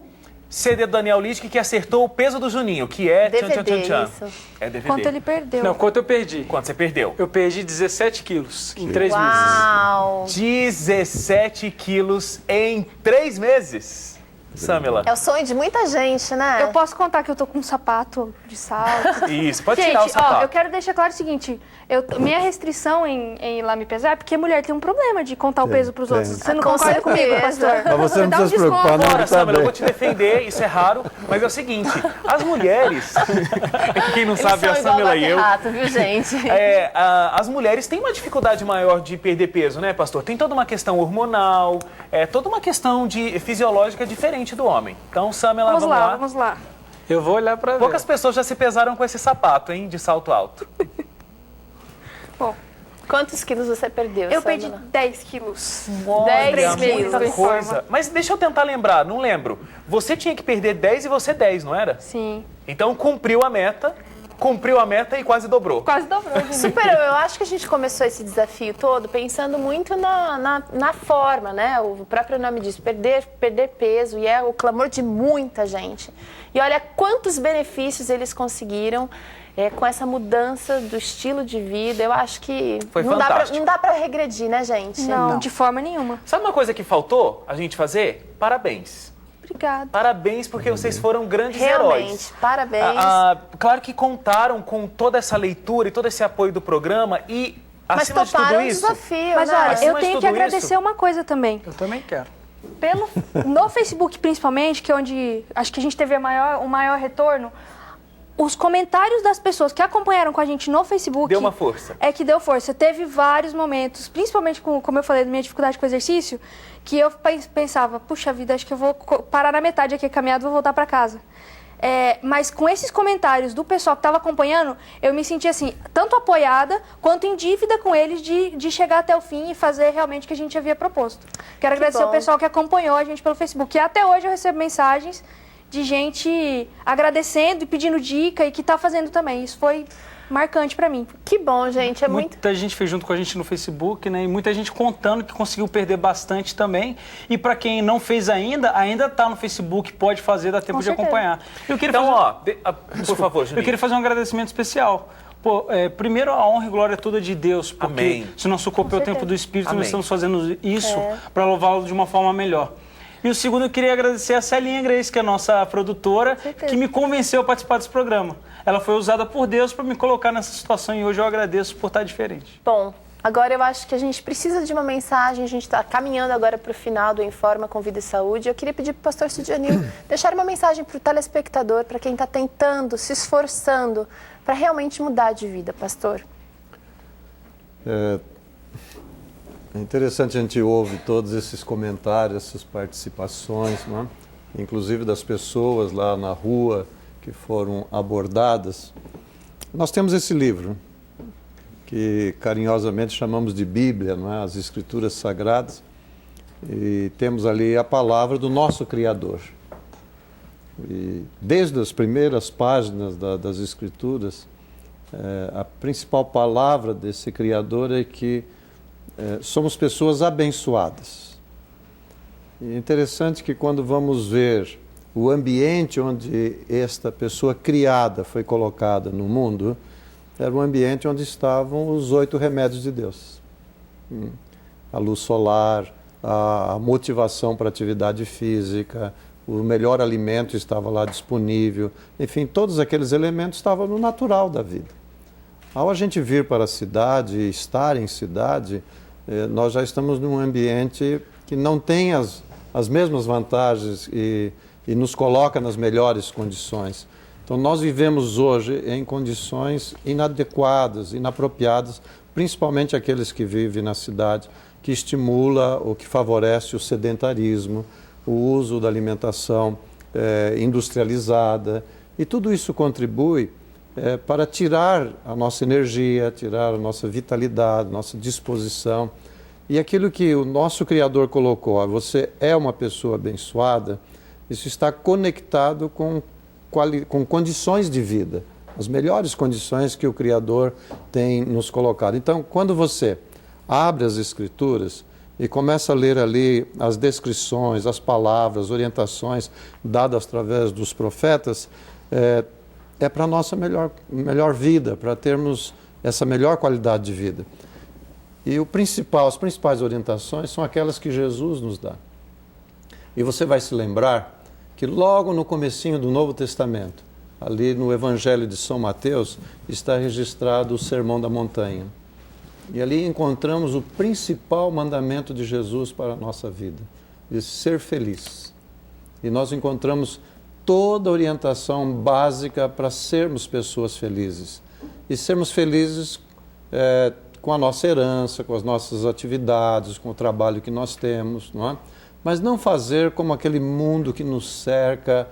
CD do Daniel Lidick que acertou o peso do Juninho, que é... DVD, isso. É DVD. Quanto ele perdeu? Não, quanto eu perdi? Quanto você perdeu? Eu perdi 17 quilos em 3 meses. Uau! 17 quilos em 3 meses. Samela. É o sonho de muita gente, né? Eu posso contar que eu tô com um sapato de salto. Isso, pode Gente, tirar o sapato. eu quero deixar claro o seguinte, minha restrição em ir lá me pesar é porque mulher tem um problema de contar o peso pros outros. Você não concorda comigo, pastor? Mas você não precisa se preocupar, não. Agora, Samela, eu vou te defender, isso é raro, mas é o seguinte, as mulheres, é que quem não sabe é a Samela e eu, rato, viu, gente? As mulheres têm uma dificuldade maior de perder peso, né, pastor? Tem toda uma questão hormonal, toda uma questão fisiológica diferente do homem. Então, Samela, vamos lá. Eu vou olhar pra ver. Poucas pessoas já se pesaram com esse sapato, hein, de salto alto. Bom, quantos quilos você perdeu, eu Samela? perdi 10 quilos. 10 muita quilos. coisa. Mas deixa eu tentar lembrar, não lembro. Você tinha que perder 10 e você 10, não era? Sim. Então cumpriu a meta e quase dobrou. Quase dobrou, gente. Superou. Eu acho que a gente começou esse desafio todo pensando muito na forma, né? O próprio nome diz, perder peso, e é o clamor de muita gente. E olha quantos benefícios eles conseguiram com essa mudança do estilo de vida. Eu acho que foi não fantástico. dá pra regredir, né, gente? Não, de forma nenhuma. Sabe uma coisa que faltou a gente fazer? Parabéns. Obrigada. Parabéns, porque vocês foram grandes Realmente, heróis. parabéns. Claro que contaram com toda essa leitura e todo esse apoio do programa e, acima de tudo toparam isso... o desafio, Mas né? olha, Acima eu de tenho tudo que agradecer isso- uma coisa também. Eu também quero. No Facebook, principalmente, que é onde acho que a gente teve o maior retorno, os comentários das pessoas que acompanharam com a gente no Facebook... Deu uma força. É que deu força. Teve vários momentos, principalmente como eu falei, da minha dificuldade com o exercício, que eu pensava, puxa vida, acho que eu vou parar na metade aqui a caminhada e vou voltar para casa. Mas com esses comentários do pessoal que estava acompanhando, eu me senti assim, tanto apoiada quanto em dívida com eles de chegar até o fim e fazer realmente o que a gente havia proposto. Quero agradecer ao pessoal que acompanhou a gente pelo Facebook. E até hoje eu recebo mensagens de gente agradecendo e pedindo dica e que está fazendo também. Isso foi marcante para mim. Que bom, gente. Muita gente fez junto com a gente no Facebook, né? E muita gente contando que conseguiu perder bastante também. E para quem não fez ainda está no Facebook, pode fazer, dá tempo de acompanhar. Eu queria por favor, Juninho. Eu queria fazer um agradecimento especial. Primeiro, a honra e glória toda de Deus, porque Amém. se nosso corpo é o templo do Espírito, Amém. nós estamos fazendo isso para louvá-lo de uma forma melhor. E o segundo, eu queria agradecer a Celinha Grace, que é a nossa produtora, que me convenceu a participar desse programa. Ela foi usada por Deus para me colocar nessa situação e hoje eu agradeço por estar diferente. Bom, agora eu acho que a gente precisa de uma mensagem, a gente está caminhando agora para o final do Informa com Vida e Saúde. Eu queria pedir para o pastor Sidionil deixar uma mensagem para o telespectador, para quem está tentando, se esforçando para realmente mudar de vida, pastor. É interessante, a gente ouve todos esses comentários, essas participações, né? Inclusive das pessoas lá na rua que foram abordadas. Nós temos esse livro, que carinhosamente chamamos de Bíblia, não é? As Escrituras Sagradas, e temos ali a palavra do nosso Criador. E desde as primeiras páginas das Escrituras, a principal palavra desse Criador é que somos pessoas abençoadas. E é interessante que quando vamos ver o ambiente onde esta pessoa criada foi colocada no mundo, era um ambiente onde estavam os 8 remédios de Deus. A luz solar, a motivação para a atividade física, o melhor alimento estava lá disponível. Enfim, todos aqueles elementos estavam no natural da vida. Ao a gente vir para a cidade, estar em cidade, nós já estamos num ambiente que não tem as mesmas vantagens e nos coloca nas melhores condições. Então nós vivemos hoje em condições inadequadas, inapropriadas, principalmente aqueles que vivem na cidade, que estimula ou que favorece o sedentarismo, o uso da alimentação industrializada, e tudo isso contribui para tirar a nossa energia, tirar a nossa vitalidade, nossa disposição. E aquilo que o nosso Criador colocou, você é uma pessoa abençoada, isso está conectado com condições de vida, as melhores condições que o Criador tem nos colocado. Então, quando você abre as Escrituras e começa a ler ali as descrições, as palavras, orientações dadas através dos profetas, é para a nossa melhor vida, para termos essa melhor qualidade de vida. E as principais orientações são aquelas que Jesus nos dá. E você vai se lembrar que logo no comecinho do Novo Testamento, ali no Evangelho de São Mateus, está registrado o Sermão da Montanha. E ali encontramos o principal mandamento de Jesus para a nossa vida, de ser feliz. E nós encontramos toda a orientação básica para sermos pessoas felizes. E sermos felizes com a nossa herança, com as nossas atividades, com o trabalho que nós temos, não é? Mas não fazer como aquele mundo que nos cerca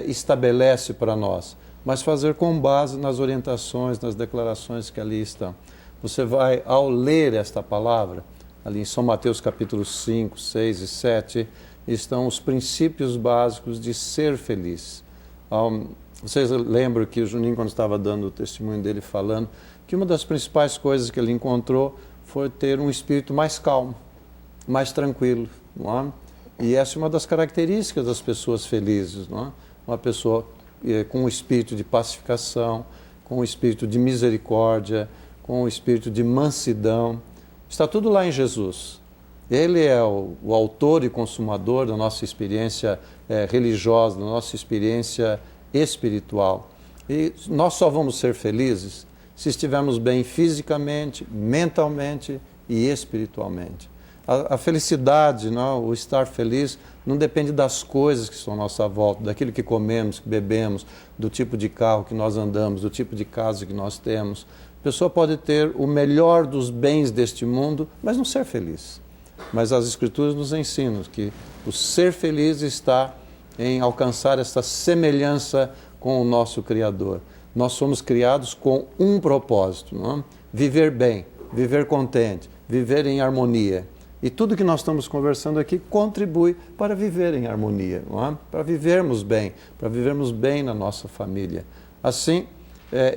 estabelece para nós, mas fazer com base nas orientações, nas declarações que ali estão. Você vai, ao ler esta palavra, ali em São Mateus capítulo 5, 6 e 7, estão os princípios básicos de ser feliz. Vocês lembram que o Juninho, quando estava dando o testemunho dele, falando que uma das principais coisas que ele encontrou foi ter um espírito mais calmo, mais tranquilo, não é? E essa é uma das características das pessoas felizes, não é? Uma pessoa com um espírito de pacificação, com um espírito de misericórdia, com um espírito de mansidão. Está tudo lá em Jesus. Ele é o autor e consumador da nossa experiência religiosa, da nossa experiência espiritual. E nós só vamos ser felizes se estivermos bem fisicamente, mentalmente e espiritualmente. A felicidade, não, o estar feliz, não depende das coisas que estão à nossa volta, daquilo que comemos, que bebemos, do tipo de carro que nós andamos, do tipo de casa que nós temos. A pessoa pode ter o melhor dos bens deste mundo, mas não ser feliz. Mas as Escrituras nos ensinam que o ser feliz está em alcançar essa semelhança com o nosso Criador. Nós somos criados com um propósito, não é? Viver bem, viver contente, viver em harmonia. E tudo que nós estamos conversando aqui contribui para viver em harmonia, não é? Para vivermos bem na nossa família. Assim,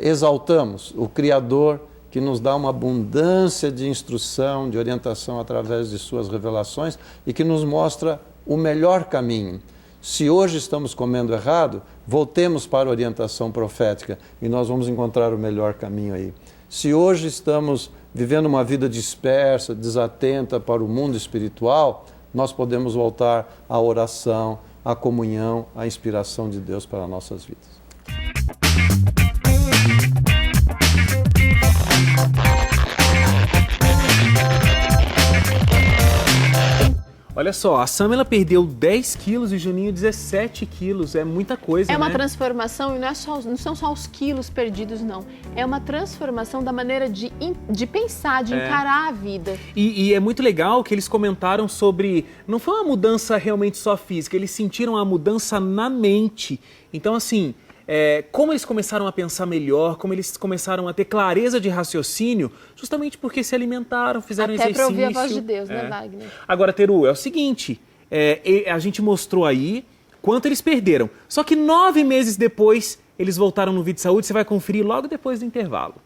exaltamos o Criador, que nos dá uma abundância de instrução, de orientação através de suas revelações e que nos mostra o melhor caminho. Se hoje estamos comendo errado, voltemos para a orientação profética e nós vamos encontrar o melhor caminho aí. Se hoje estamos vivendo uma vida dispersa, desatenta para o mundo espiritual, nós podemos voltar à oração, à comunhão, à inspiração de Deus para nossas vidas. Olha só, a Samela perdeu 10 quilos e o Juninho 17 quilos. É muita coisa, né? É uma né? transformação e não são só os quilos perdidos, não. É uma transformação da maneira de pensar, de encarar a vida. E é muito legal que eles comentaram sobre... Não foi uma mudança realmente só física, eles sentiram a mudança na mente. Então, assim... como eles começaram a pensar melhor, como eles começaram a ter clareza de raciocínio, justamente porque se alimentaram, fizeram exercício. Até para ouvir a voz de Deus, né, Wagner? Agora, Teru, é o seguinte, a gente mostrou aí quanto eles perderam. Só que 9 meses depois, eles voltaram no Vida e Saúde, você vai conferir logo depois do intervalo.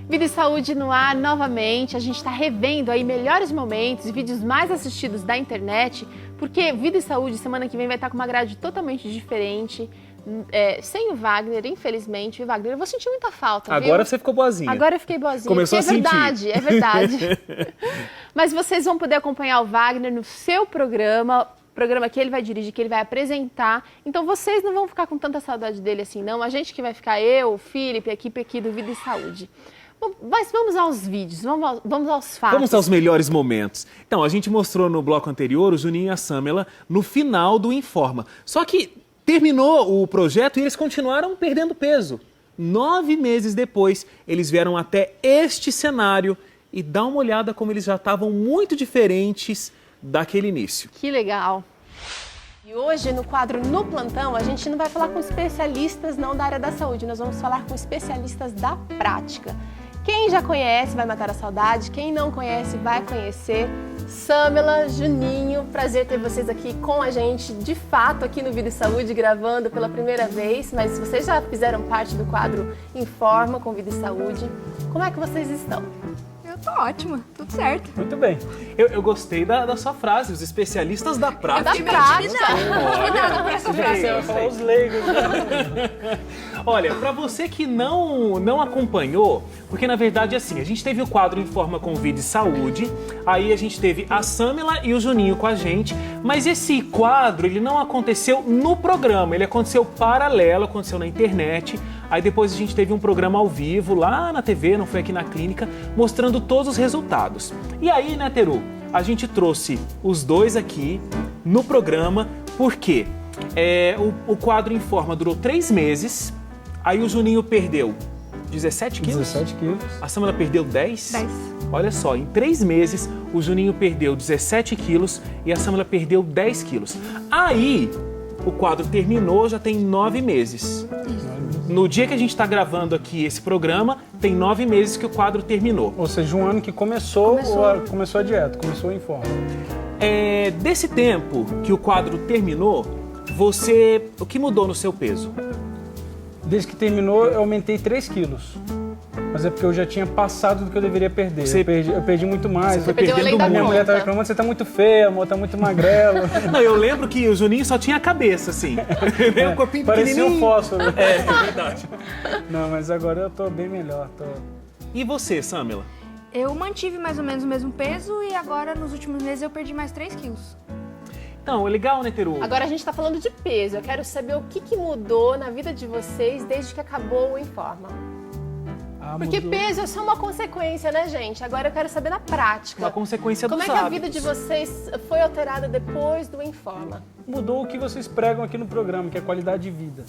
Vida e Saúde no ar novamente, a gente está revendo aí melhores momentos e vídeos mais assistidos da internet, porque Vida e Saúde semana que vem vai estar com uma grade totalmente diferente, sem o Wagner, infelizmente. E Wagner, eu vou sentir muita falta, Agora viu? Você ficou boazinha. Agora eu fiquei boazinha. Começou a sentir. É verdade. Mas vocês vão poder acompanhar o Wagner no seu programa que ele vai dirigir, que ele vai apresentar. Então vocês não vão ficar com tanta saudade dele assim, não. A gente que vai ficar, eu, o Felipe, a equipe aqui do Vida e Saúde. Mas vamos aos vídeos, vamos aos fatos. Vamos aos melhores momentos. Então, a gente mostrou no bloco anterior o Juninho e a Samela no final do Informa. Só que terminou o projeto e eles continuaram perdendo peso. 9 meses depois, eles vieram até este cenário e dá uma olhada como eles já estavam muito diferentes daquele início. Que legal! E hoje, no quadro No Plantão, a gente não vai falar com especialistas não da área da saúde, nós vamos falar com especialistas da prática. Quem já conhece vai matar a saudade, quem não conhece vai conhecer. Samela, Juninho, prazer ter vocês aqui com a gente, de fato, aqui no Vida e Saúde, gravando pela primeira vez, mas vocês já fizeram parte do quadro Informa com Vida e Saúde. Como é que vocês estão? Eu tô ótima, tudo certo. Muito bem. Eu gostei da sua frase, os especialistas da prática. É da prática. Cuidado com essa frase. Você vai falar os leigos. Olha, para você que não acompanhou, porque na verdade assim, a gente teve o quadro Informa com Vida e Saúde, aí a gente teve a Samela e o Juninho com a gente, mas esse quadro ele não aconteceu no programa, ele aconteceu paralelo, aconteceu na internet. Aí depois a gente teve um programa ao vivo lá na TV, não foi aqui na clínica, mostrando todos os resultados. E aí, né, Teru, a gente trouxe os dois aqui no programa, porque o quadro Informa durou 3 meses, aí o Juninho perdeu 17 quilos. 17 quilos. A Samela perdeu 10? 10. Olha só, em 3 meses o Juninho perdeu 17 quilos e a Samela perdeu 10 quilos. Aí o quadro terminou, já tem 9 meses. No dia que a gente está gravando aqui esse programa, tem 9 meses que o quadro terminou. Ou seja, um ano que começou a dieta, começou o Informa. Desse tempo que o quadro terminou, o que mudou no seu peso? Desde que terminou, eu aumentei 3 quilos. Mas é porque eu já tinha passado do que eu deveria perder. Eu perdi muito mais. Você perdeu além da Minha mulher conta. tá reclamando, você tá muito feia, amor, tá muito magrelo. Não, eu lembro que o Juninho só tinha a cabeça, assim. O corpinho parecia um fósforo. É verdade. Não, mas agora eu tô bem melhor. E você, Samela? Eu mantive mais ou menos o mesmo peso e agora, nos últimos meses, eu perdi mais 3 quilos. Então, é legal, né, Teru? Agora a gente está falando de peso. Eu quero saber o que mudou na vida de vocês desde que acabou o Informa. Porque mudou. peso é só uma consequência, né, gente? Agora eu quero saber na prática. Uma consequência dos Como hábitos. é que a vida de vocês foi alterada depois do Informa? Mudou o que vocês pregam aqui no programa, que é a qualidade de vida.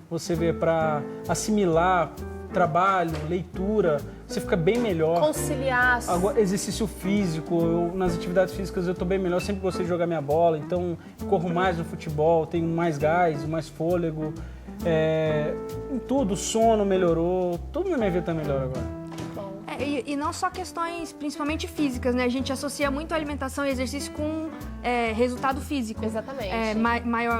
Você vê, para assimilar trabalho, leitura, você fica bem melhor. Conciliar. Agora, exercício físico, nas atividades físicas eu tô bem melhor, sempre gostei de jogar minha bola, então corro mais no futebol, tenho mais gás, mais fôlego. Em tudo, o sono melhorou, tudo na minha vida tá melhor agora. E não só questões, principalmente físicas, né? A gente associa muito a alimentação e exercício com resultado físico. Exatamente.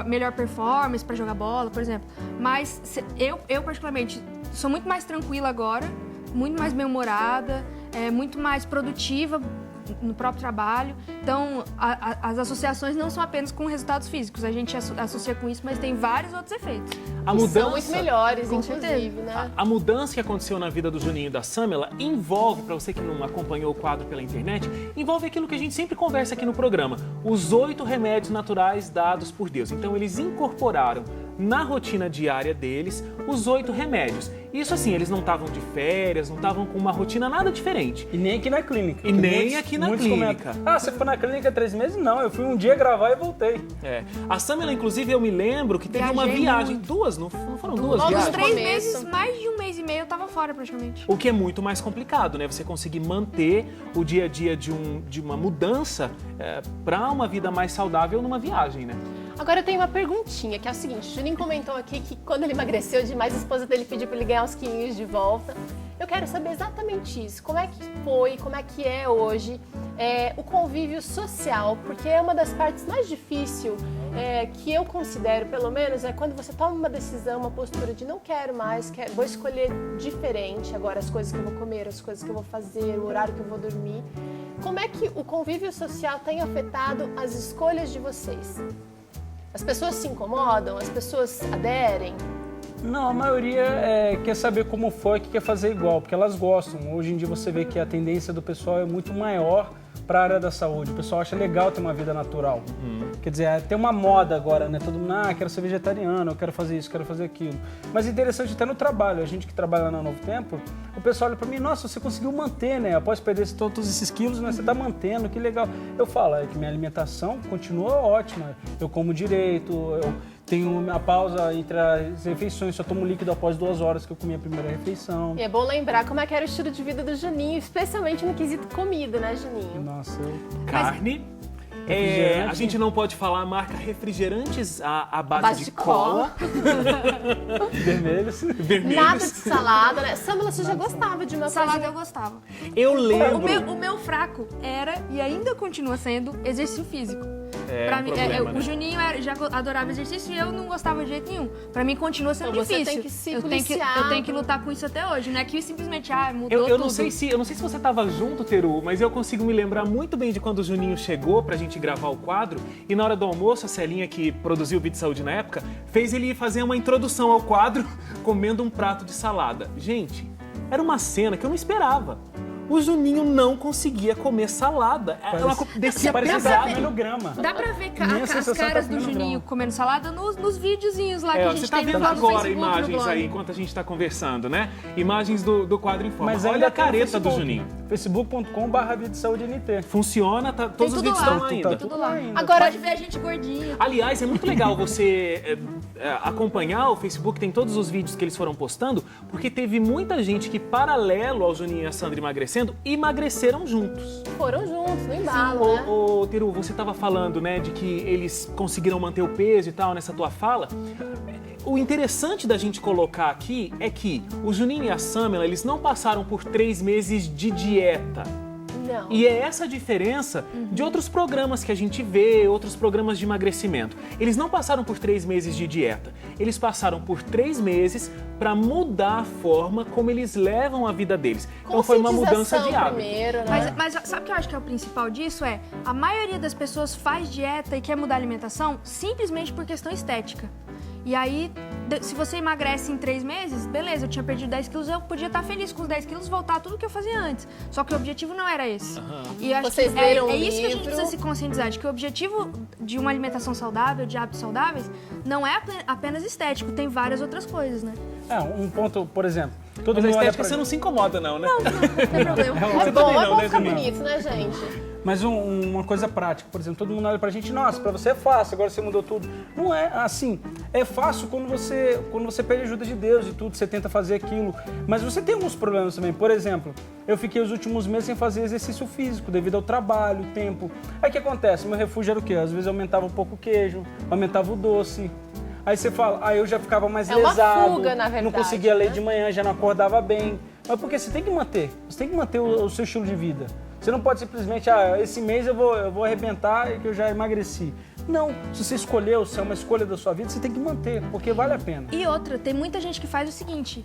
Melhor performance para jogar bola, por exemplo. Mas eu particularmente, sou muito mais tranquila agora, muito mais bem-humorada, muito mais produtiva no próprio trabalho. Então, as associações não são apenas com resultados físicos. A gente associa com isso, mas tem vários outros efeitos. A mudança, são muito melhores, com inclusive, certeza. né? A mudança que aconteceu na vida do Juninho e da Samela envolve, para você que não acompanhou o quadro pela internet, envolve aquilo que a gente sempre conversa aqui no programa, os 8 remédios naturais dados por Deus. Então, eles incorporaram na rotina diária deles os 8 remédios. Isso assim, eles não estavam de férias, não estavam com uma rotina nada diferente. E nem aqui na clínica. E nem aqui na clínica. Você foi na clínica 3 meses? Não, eu fui um dia gravar e voltei. A Samela, inclusive, eu me lembro que teve uma viagem, duas, não foram duas Nos viagens? 3 meses, mais de 1 mês e meio, eu tava fora praticamente. O que é muito mais complicado, né? Você conseguir manter o dia a dia de uma mudança para uma vida mais saudável numa viagem, né? Agora eu tenho uma perguntinha, que é o seguinte, o Juninho comentou aqui que quando ele emagreceu demais, a esposa dele pediu para ele ganhar uns quilinhos de volta. Eu quero saber exatamente isso, como é que foi, como é que é hoje o convívio social, porque é uma das partes mais difíceis que eu considero, pelo menos, é quando você toma uma decisão, uma postura de não quero mais, vou escolher diferente agora as coisas que eu vou comer, as coisas que eu vou fazer, o horário que eu vou dormir. Como é que o convívio social tem afetado as escolhas de vocês? As pessoas se incomodam? As pessoas aderem? Não, a maioria quer saber como foi, que quer fazer igual, porque elas gostam. Hoje em dia você vê que a tendência do pessoal é muito maior para a área da saúde. O pessoal acha legal ter uma vida natural. Quer dizer, tem uma moda agora, né? Todo mundo, quero ser vegetariano, eu quero fazer isso, quero fazer aquilo. Mas é interessante até no trabalho. A gente que trabalha na Novo Tempo, o pessoal olha para mim, nossa, você conseguiu manter, né? Após perder todos esses quilos, mas você tá mantendo, que legal. Eu falo, é que minha alimentação continua ótima. Eu como direito, eu tenho a pausa entre as refeições, só tomo líquido após 2 horas que eu comi a primeira refeição. E é bom lembrar como é que era o estilo de vida do Juninho, especialmente no quesito comida, né, Juninho? Nossa, carne. A gente não pode falar a marca refrigerantes à base de cola. Vermelhos. Nada de salada, né? Samela, você já gostava de uma salada? Eu gostava. Eu lembro. O meu fraco era, e ainda continua sendo, exercício físico. Né? O Juninho já adorava exercício e eu não gostava de jeito nenhum. Pra mim continua sendo difícil. Você tem que se eu tenho que lutar com isso até hoje, não é que simplesmente mudou eu tudo. Não sei se você tava junto, Teru, mas eu consigo me lembrar muito bem de quando o Juninho chegou pra gente gravar o quadro e na hora do almoço a Celinha, que produziu o Vídeo de Saúde na época, fez ele fazer uma introdução ao quadro comendo um prato de salada. Gente, era uma cena que eu não esperava. O Juninho não conseguia comer salada. Ela descia pesado no grama. Dá pra ver as caras do Juninho comendo salada nos videozinhos lá que a gente tem no Facebook. Você tá vendo agora imagens aí, enquanto a gente tá conversando, né? Imagens do quadro em forma. Mas olha a careta do Juninho. facebook.com/VideSaúdeNT. Funciona, todos os vídeos estão ainda. Tá tudo lá. Agora, pode ver a gente gordinho. Aliás, é muito legal você acompanhar o Facebook, tem todos os vídeos que eles foram postando, porque teve muita gente que, paralelo ao Juninho e a Sandra emagreceram juntos. Foram juntos, no embalo, né? Ô, Teru, você estava falando, né, de que eles conseguiram manter o peso e tal nessa tua fala. O interessante da gente colocar aqui é que o Juninho e a Samela, eles não passaram por 3 meses de dieta. Não. E é essa a diferença de outros programas que a gente vê, outros programas de emagrecimento. Eles não passaram por 3 meses de dieta. Eles passaram por 3 meses para mudar a forma como eles levam a vida deles. Então foi uma mudança de hábito. Primeiro, né? Mas sabe o que eu acho que é o principal disso? A maioria das pessoas faz dieta e quer mudar a alimentação simplesmente por questão estética. E aí, se você emagrece em 3 meses, beleza, eu tinha perdido 10 quilos, eu podia estar feliz com os 10 quilos, voltar a tudo que eu fazia antes. Só que o objetivo não era esse. E eu acho que é isso que a gente precisa se conscientizar, de que o objetivo de uma alimentação saudável, de hábitos saudáveis, não é apenas estético, tem várias outras coisas, né? Um ponto, por exemplo... Mas a estética você não se incomoda não, né? Não tem problema. É bom ficar bonito, né, gente? Mas uma coisa prática, por exemplo, todo mundo olha pra gente, nossa, pra você é fácil, agora você mudou tudo. Não é assim, é fácil quando você pede ajuda de Deus e tudo, você tenta fazer aquilo. Mas você tem alguns problemas também, por exemplo, eu fiquei os últimos meses sem fazer exercício físico, devido ao trabalho, tempo. Aí o que acontece? Meu refúgio era o quê? Às vezes aumentava um pouco o queijo, aumentava o doce. Aí você fala, eu já ficava mais lesado, uma fuga, na verdade, não conseguia ler de manhã, já não acordava bem. Mas porque você tem que manter o seu estilo de vida. Você não pode simplesmente, esse mês eu vou arrebentar e que eu já emagreci. Não, se você escolheu, se é uma escolha da sua vida, você tem que manter, porque vale a pena. E outra, tem muita gente que faz o seguinte,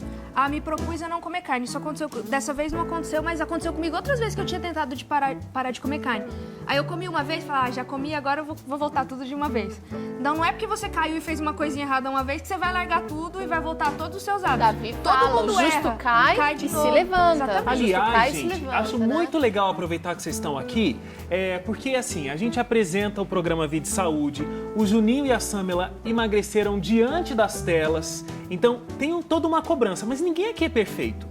me propus a não comer carne, isso aconteceu, dessa vez não aconteceu, mas aconteceu comigo outras vezes que eu tinha tentado parar de comer carne. Aí eu comi uma vez e falei, já comi, agora eu vou voltar tudo de uma vez. Então não é porque você caiu e fez uma coisinha errada uma vez que você vai largar tudo e vai voltar todos os seus hábitos. Davi fala, o justo cai e se levanta. Aliás, gente, acho muito legal aproveitar que vocês estão aqui, porque assim, a gente apresenta o programa Vídeo Saúde, o Juninho e a Samela emagreceram diante das telas, então tem toda uma cobrança, mas ninguém aqui é perfeito.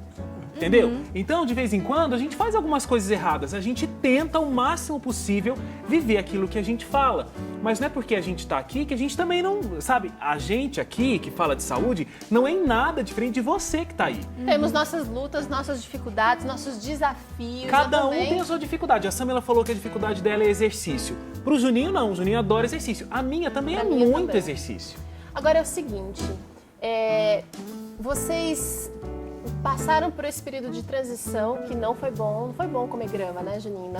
Entendeu? Então, de vez em quando, a gente faz algumas coisas erradas. A gente tenta o máximo possível viver aquilo que a gente fala. Mas não é porque a gente tá aqui que a gente também não... Sabe, a gente aqui, que fala de saúde, não é em nada diferente de você que tá aí. Temos nossas lutas, nossas dificuldades, nossos desafios. Cada um tem a sua dificuldade. A Samela falou que a dificuldade dela é exercício. Pro Juninho, não. O Juninho adora exercício. A minha também muito exercício. Agora é o seguinte, vocês... passaram por esse período de transição que não foi bom comer grama, né, Juninho?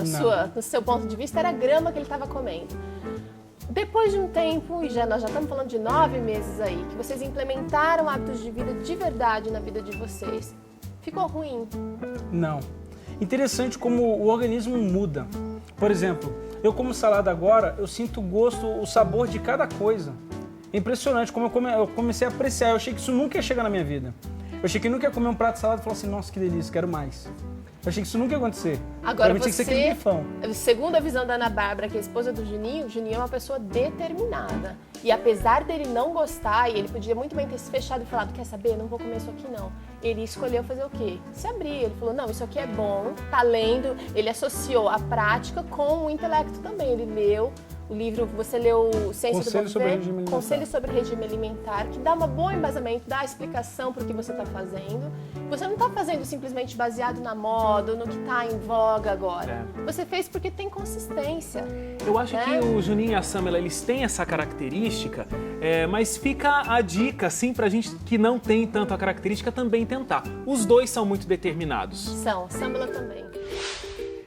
No seu ponto de vista, era grama que ele estava comendo. Depois de um tempo, e nós já estamos falando de 9 meses aí, que vocês implementaram hábitos de vida de verdade na vida de vocês, ficou ruim? Não. Interessante como o organismo muda. Por exemplo, eu como salada agora, eu sinto o gosto, o sabor de cada coisa. É impressionante como eu comecei a apreciar, eu achei que isso nunca ia chegar na minha vida. Eu achei que nunca ia comer um prato de salada e falar assim, nossa, que delícia, quero mais. Eu achei que isso nunca ia acontecer. Agora tinha que ser aquele bifão. Segundo a visão da Ana Bárbara, que é a esposa do Juninho, o Juninho é uma pessoa determinada. E apesar dele não gostar, e ele podia muito bem ter se fechado e falado, quer saber, não vou comer isso aqui não. Ele escolheu fazer o quê? Se abrir. Ele falou, não, isso aqui é bom, tá lendo. Ele associou a prática com o intelecto também. Ele leu o livro, você leu Ciência do Bom Viver, Conselho sobre Regime Alimentar, que dá um bom embasamento, dá a explicação para o que você está fazendo. Você não está fazendo simplesmente baseado na moda ou no que está em voga agora. Você fez porque tem consistência. Eu acho que o Juninho e a Samela, eles têm essa característica, mas fica a dica, assim, pra gente que não tem tanto a característica também tentar. Os dois são muito determinados. São, Samela também.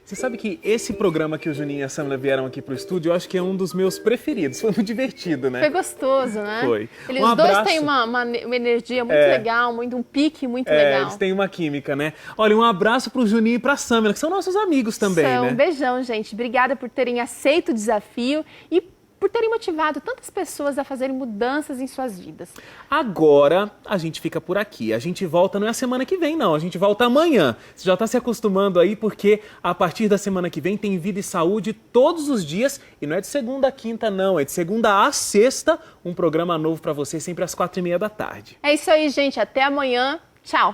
Você sabe que esse programa que o Juninho e a Samela vieram aqui pro estúdio, eu acho que é um dos meus preferidos. Foi muito divertido, né? Foi gostoso, né? Foi. Eles dois têm uma energia muito legal, um pique muito legal. Eles têm uma química, né? Olha, um abraço pro Juninho e pra Samela, que são nossos amigos também, né? Um beijão, gente. Obrigada por terem aceito o desafio e por terem motivado tantas pessoas a fazerem mudanças em suas vidas. Agora, a gente fica por aqui. A gente volta não é a semana que vem, não. A gente volta amanhã. Você já está se acostumando aí, porque a partir da semana que vem tem Vida e Saúde todos os dias. E não é de segunda a quinta, não. É de segunda a sexta, um programa novo para você, sempre às 4h30 da tarde. É isso aí, gente. Até amanhã. Tchau.